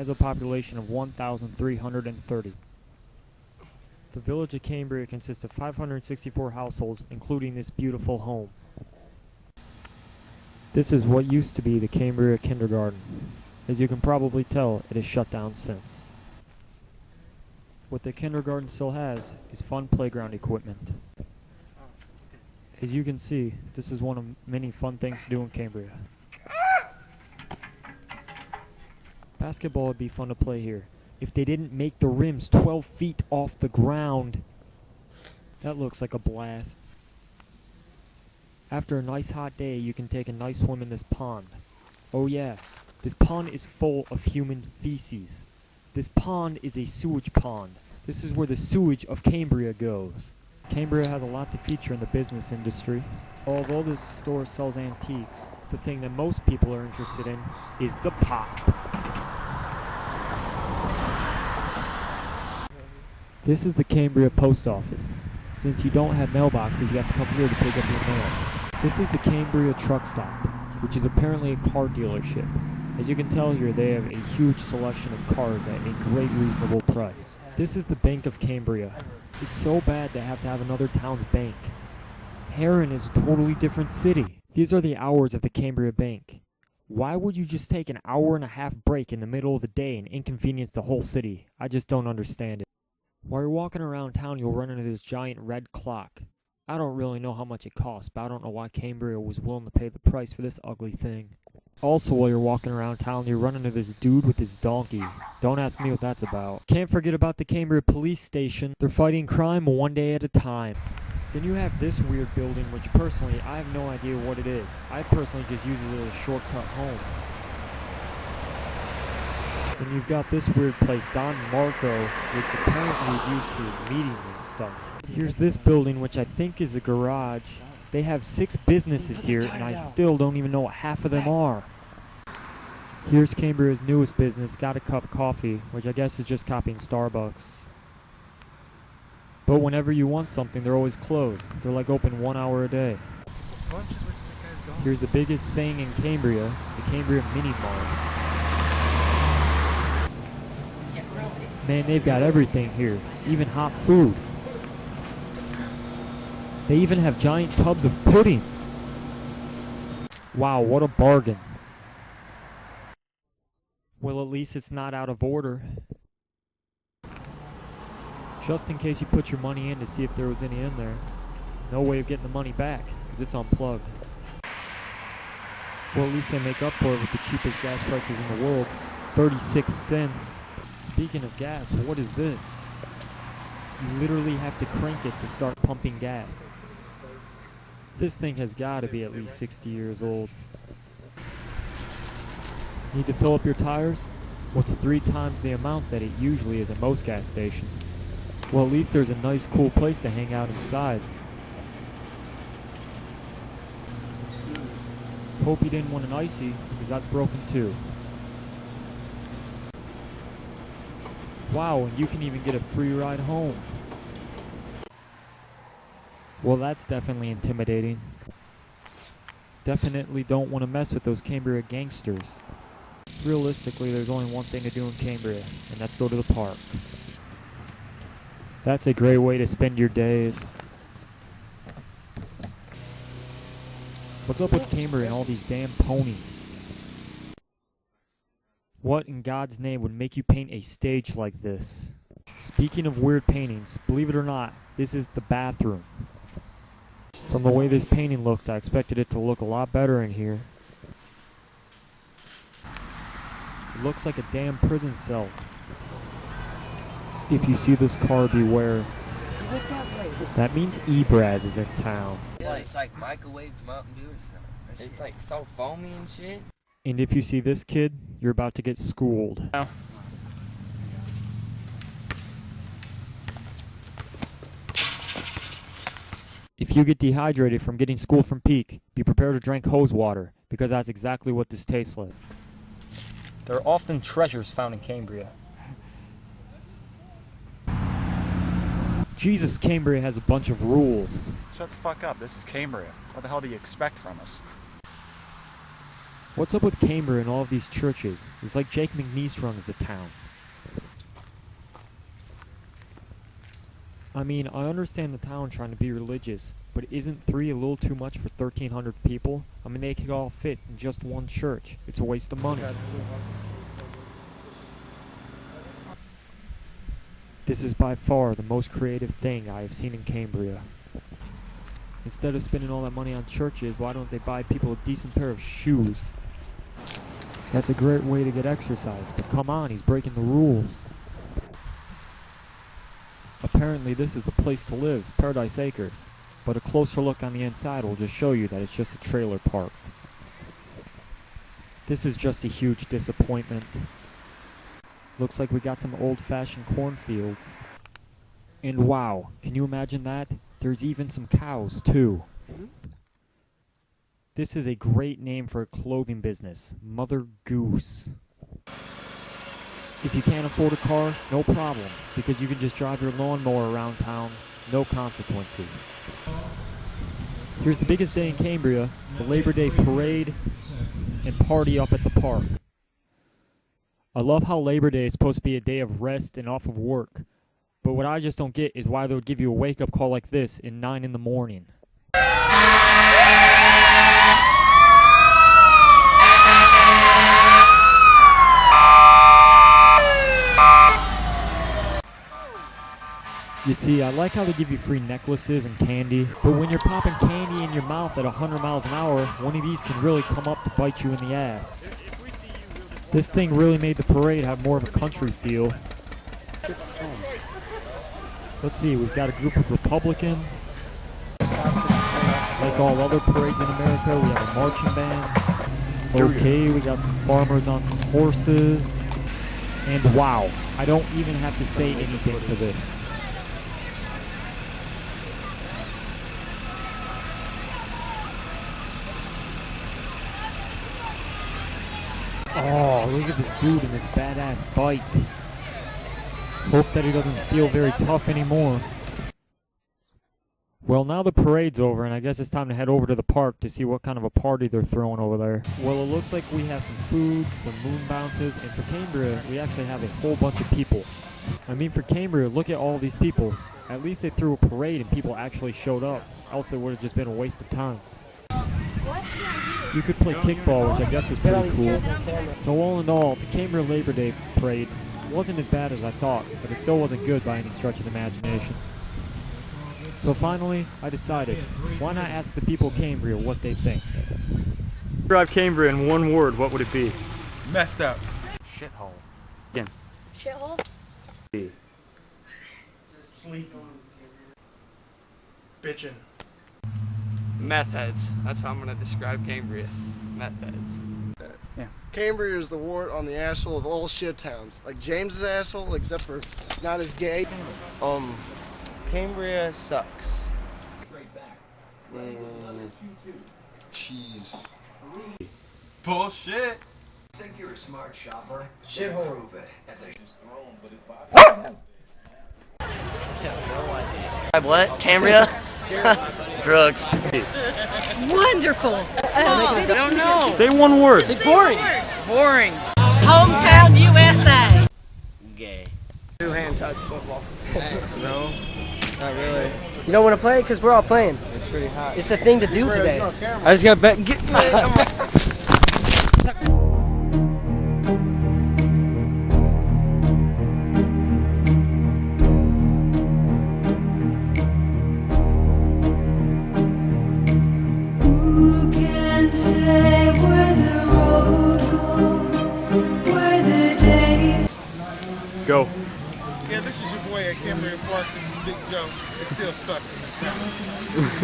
has a population of 1,330. The village of Cambria consists of 564 households, including this beautiful home. This is what used to be the Cambria Kindergarten. As you can probably tell, it has shut down since. What the kindergarten still has is fun playground equipment. As you can see, this is one of many fun things to do in Cambria. Basketball would be fun to play here if they didn't make the rims 12 feet off the ground. That looks like a blast. After a nice hot day, you can take a nice swim in this pond. Oh yeah, this pond is full of human feces. This pond is a sewage pond. This is where the sewage of Cambria goes. Cambria has a lot to feature in the business industry. Although this store sells antiques, the thing that most people are interested in is the pop. This is the Cambria post office. Since you don't have mailboxes, you have to come here to pick up your mail. This is the Cambria truck stop, which is apparently a car dealership. As you can tell here, they have a huge selection of cars at a great reasonable price. This is the Bank of Cambria. It's so bad they have to have another town's bank. Heron is a totally different city. These are the hours of the Cambria Bank. Why would you just take an hour-and-a-half break in the middle of the day and inconvenience the whole city? I just don't understand it. While you're walking around town, you'll run into this giant red clock. I don't really know how much it costs, but I don't know why Cambria was willing to pay the price for this ugly thing. Also, while you're walking around town, you run into this dude with his donkey. Don't ask me what that's about. Can't forget about the Cambria police station. They're fighting crime one day at a time. Then you have this weird building, which personally, I have no idea what it is. I personally just use it as a shortcut home. Then you've got this weird place, Don Marco, which apparently is used for meetings and stuff. Here's this building, which I think is a garage. They have 6 businesses here, and I still don't even know what half of them are. Here's Cambria's newest business, Got a Cup Coffee, which I guess is just copying Starbucks. But whenever you want something, they're always closed. They're like open 1 hour a day. Here's the biggest thing in Cambria, the Cambria Mini Mart. Man, they've got everything here, even hot food. They even have giant tubs of pudding. Wow, what a bargain. Well, at least it's not out of order. Just in case you put your money in to see if there was any in there. No way of getting the money back, because it's unplugged. Well, at least they make up for it with the cheapest gas prices in the world. 36 cents. Speaking of gas, what is this? You literally have to crank it to start pumping gas. This thing has got to be at least 60 years old. Need to fill up your tires? What's 3 times the amount that it usually is at most gas stations? Well, at least there's a nice cool place to hang out inside. Hope you didn't want an icy, because that's broken too. Wow, and you can even get a free ride home. Well, that's definitely intimidating. Definitely don't want to mess with those Cambria gangsters. Realistically, there's only one thing to do in Cambria, and that's go to the park. That's a great way to spend your days. What's up with Cambria and all these damn ponies? What in God's name would make you paint a stage like this? Speaking of weird paintings, believe it or not, this is the bathroom. From the way this painting looked, I expected it to look a lot better in here. It looks like a damn prison cell. If you see this car, beware. That means Ebraz is in town. Yeah, it's like microwave Mountain Dew or something. It's like so foamy and shit. And if you see this kid, you're about to get schooled. Oh. If you get dehydrated from getting schooled from Peak, be prepared to drink hose water, because that's exactly what this tastes like. There are often treasures found in Cambria. Jesus, Cambria has a bunch of rules. Shut the fuck up. This is Cambria. What the hell do you expect from us? What's up with Cambria and all of these churches? It's like Jake McNeese runs the town. I mean, I understand the town trying to be religious, but isn't 3 a little too much for 1,300 people? I mean, they could all fit in just one church. It's a waste of money. This is by far the most creative thing I have seen in Cambria. Instead of spending all that money on churches, why don't they buy people a decent pair of shoes? That's a great way to get exercise, but come on, he's breaking the rules. Apparently this is the place to live, Paradise Acres, but a closer look on the inside will just show you that it's just a trailer park. This is just a huge disappointment. Looks like we got some old-fashioned cornfields. And wow, can you imagine that? There's even some cows too. This is a great name for a clothing business, Mother Goose. If you can't afford a car, no problem, because you can just drive your lawnmower around town, no consequences. Here's the biggest day in Cambria, the Labor Day parade and party up at the park. I love how Labor Day is supposed to be a day of rest and off of work, but what I just don't get is why they would give you a wake-up call like this at 9 in the morning. You see, I like how they give you free necklaces and candy, but when you're popping candy in your mouth at 100 miles an hour, one of these can really come up to bite you in the ass. This thing really made the parade have more of a country feel. Let's see, we've got a group of Republicans. Like all other parades in America, we have a marching band. Okay, we got some farmers on some horses. And wow, I don't even have to say anything for this. Oh, look at this dude in this badass bike. Hope that he doesn't feel very tough anymore. Well, now the parade's over, and I guess it's time to head over to the park to see what kind of a party they're throwing over there. Well, it looks like we have some food, some moon bounces, and for Cambria, we actually have a whole bunch of people. I mean, for Cambria, look at all these people. At least they threw a parade and people actually showed up. Else it would have just been a waste of time. You could play kickball, which I guess is pretty cool. So all in all, the Cambria Labor Day parade wasn't as bad as I thought, but it still wasn't good by any stretch of the imagination. So finally, I decided, why not ask the people of Cambria what they think? Describe Cambria in one word, what would it be? Messed up. Shithole. Again. Shithole? Just sleeping. Bitching. Meth heads. That's how I'm gonna describe Cambria. Meth heads. Cambria is the wart on the asshole of all shit towns. Like James's asshole, except for not as gay. Cambria sucks. Cheese. Bullshit. Think you're a smart shopper? Shithole. What? Cambria? Drugs. Wonderful! I don't know. Say one word. Boring. Boring. Hometown USA! Gay. Two-hand touch football. No, not really. You don't want to play? Because we're all playing. It's pretty hot. It's the thing to do today. I just got back. Who can say where the road goes, where the day... Go. Yeah, this is your boy at Cambria Park. This is Big Joe. It still sucks in this town.